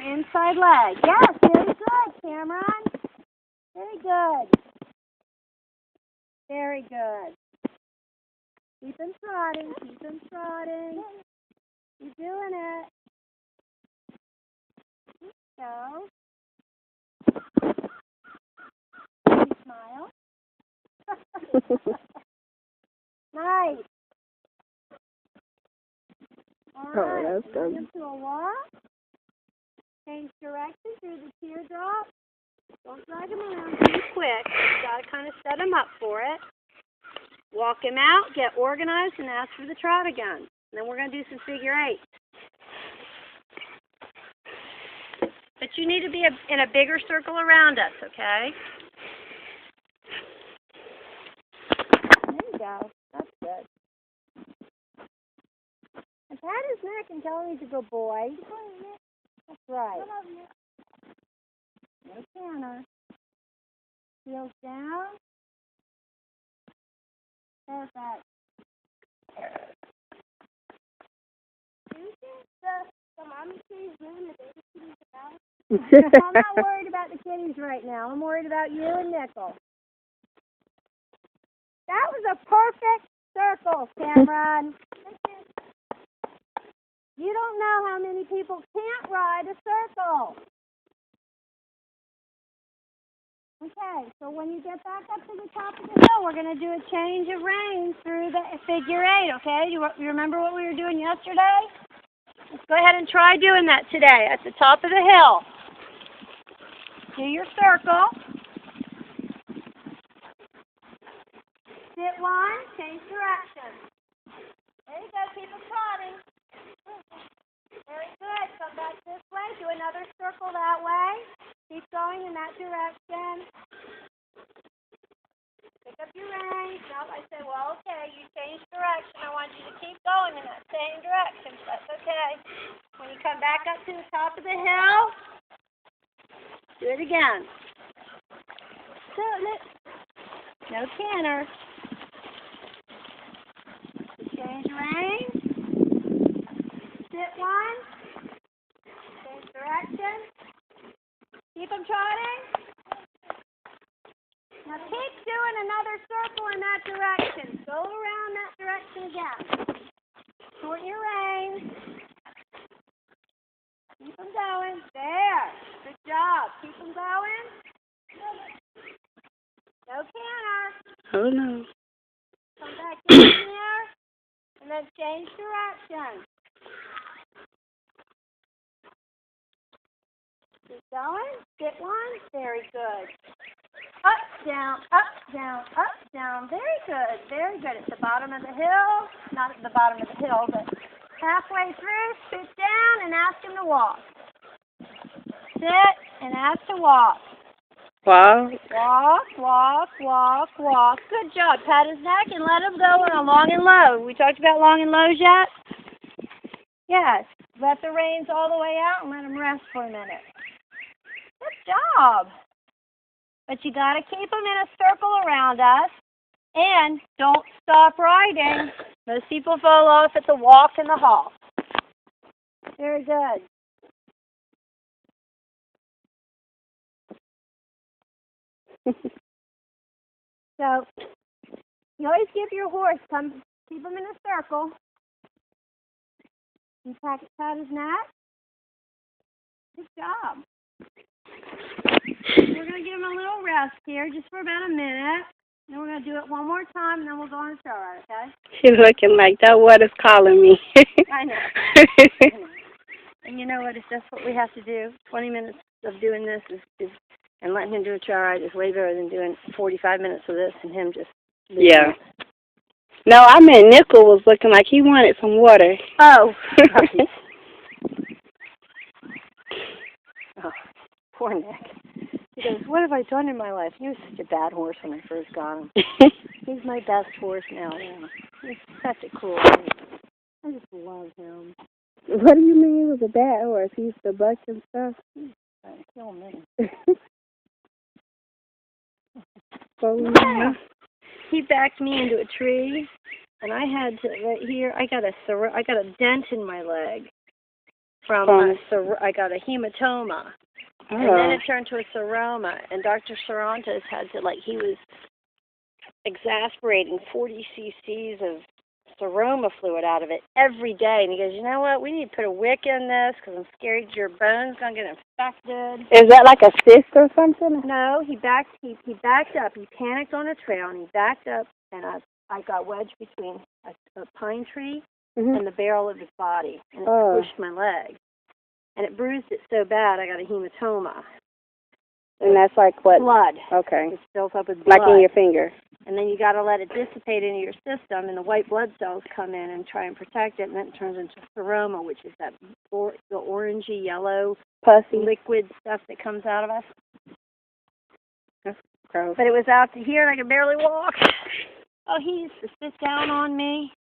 your inside leg. Yes, very good, Cameron. Very good. Very good. Keep him trotting, keep him trotting. You're doing it. So, you smile. Nice. All right, that's good. into a walk. Change direction through the teardrop. Don't drag him around too quick. You got to kind of set him up for it. Walk him out, get organized, and ask for the trot again. And then we're going to do some figure eights. But you need to be in a bigger circle around us, okay? There you go. That's good. And pat his neck and tell him he's a good boy. That's right. No canter. Heels down. Perfect. Do you think the mommy kitty's moving the baby kitties about? I'm not worried about the kitties right now. I'm worried about you and Nickel. That was a perfect circle, Cameron. You don't know how many people can't ride a circle. Okay, so when you get back up to the top of the hill, we're going to do a change of reins through the figure eight, okay? You remember what we were doing yesterday? Let's go ahead and try doing that today at the top of the hill. Do your circle. Sit one, change direction. There you go, keep it trotting. Very good. Come back this way. Do another circle that way. Keep going in that direction. Pick up your reins. Now I say, well, okay, you changed direction. I want you to keep going in that same direction. That's okay. When you come back up to the top of the hill, do it again. No canter. Change reins. Sit one. Change direction. Keep them trotting. Now keep doing another circle in that direction. Go around that direction again. Shorten your reins. Keep them going. There. Good job. Keep them going. No canter. Oh, no. Come back in there. And then change direction. Keep going. Sit one. Very good. Up, down, up, down, up, down. Very good. Very good. At the bottom of the hill. Not at the bottom of the hill, but halfway through, sit down and ask him to walk. Sit and ask to walk. Wow. Walk, walk, walk, walk. Good job. Pat his neck and let him go on a long and low. We talked about long and lows yet? Yes. Let the reins all the way out and let him rest for a minute. Good job. But you got to keep them in a circle around us. And don't stop riding. Most people fall off at the walk and the halt. Very good. So, you always give your horse, keep him in a circle. You pat his neck. Good job. We're going to give him a little rest here, just for about a minute. Then we're going to do it one more time, and then we'll go on a show ride, okay? She's looking like that water's calling me. I know. And you know what? If that's what we have to do, 20 minutes of doing this is and letting him do a trail ride is way better than doing 45 minutes of this and him just... Yeah. No, I meant Nickel was looking like he wanted some water. Oh, right. Oh, poor Nick. He goes, what have I done in my life? He was such a bad horse when I first got him. He's my best horse now. Yeah. He's such a cool horse. I just love him. What do you mean he was a bad horse? He used to buck and stuff? He's trying to kill me. So, yeah. He backed me into a tree, and I had to, right here, I got a dent in my leg. from I got a hematoma. Oh. And then it turned to a seroma. And Dr. Cervantes had to, he was exasperating 40 cc's of seroma fluid out of it every day. And he goes, you know what, we need to put a wick in this because I'm scared your bone's going to get infected. Is that like a cyst or something? No, he backed up. He panicked on a trail, and he backed up, and I got wedged between a pine tree and the barrel of his body, and it pushed my leg. And it bruised it so bad, I got a hematoma. And that's like what? Blood. Okay. It's filled up with blood. Like in your finger. And then you got to let it dissipate into your system, and the white blood cells come in and try and protect it, and then it turns into seroma, which is that the orangey yellow pussy liquid stuff that comes out of us. That's gross. But it was out to here, and I could barely walk. Oh, he used to sit down on me.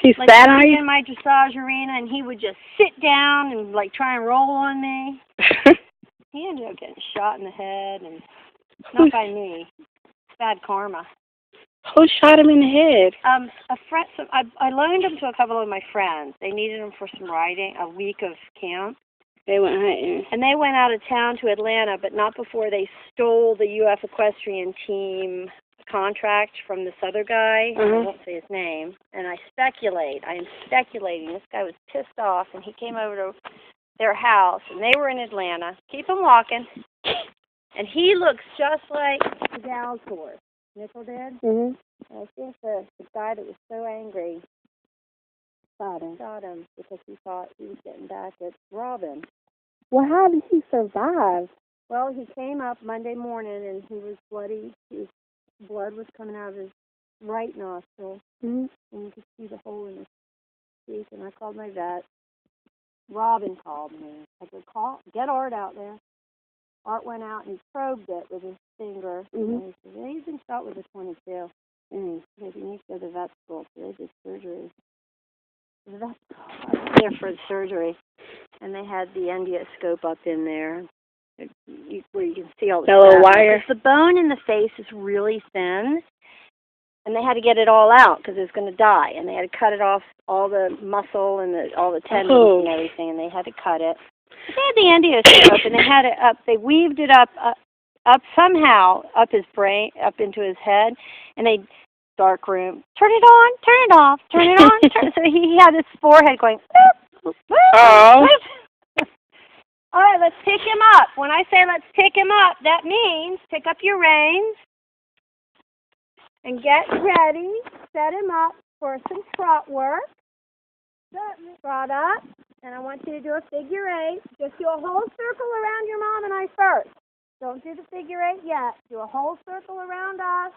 He sat on you? In my dressage arena, and he would just sit down and try and roll on me. He ended up getting shot in the head, and not by me. Bad karma. Who shot him in the head? A friend. So I loaned him to a couple of my friends. They needed him for some riding, a week of camp. They went hunting. And they went out of town to Atlanta, but not before they stole the UF equestrian team contract from this other guy. I won't say his name. And I am speculating. This guy was pissed off, and he came over to their house, and they were in Atlanta. Keep him walking. And he looks just like the gal's horse. Nickel did. And I think the guy that was so angry shot him because he thought he was getting back at Robin. Well, how did he survive? Well, he came up Monday morning, and he was bloody. Blood was coming out of his right nostril, and you could see the hole in his cheek. And I called my vet. Robin called me. I said, get Art out there. Art went out and he probed it with his finger. And he said, he's been shot with a 22. Maybe you need to go to the vet school. So they did surgery. The vet school. I was there for the surgery, and they had the endoscope up in there, where you can see all the little wire. Because the bone in the face is really thin, and they had to get it all out because it was going to die, and they had to cut it off, all the muscle and all the tendons and everything, and they had to cut it. They had the endoscope, and they had it up. They weaved it up somehow up his brain, up into his head, and they dark room. Turn it on, turn it off, turn it on. So he had his forehead going. Boop, boop, oh. boop. All right, let's pick him up. When I say let's pick him up, that means pick up your reins and get ready. Set him up for some trot work. Trot up. And I want you to do a figure 8. Just do a whole circle around your mom and I first. Don't do the figure 8 yet. Do a whole circle around us.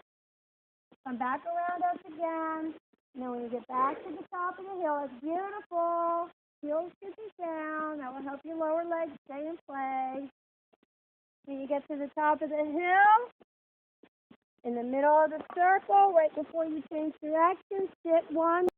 Come back around us again. And then when you get back to the top of the hill, it's beautiful. Heels should be down. That will help your lower legs stay in place. When you get to the top of the hill, in the middle of the circle, right before you change direction, sit 1.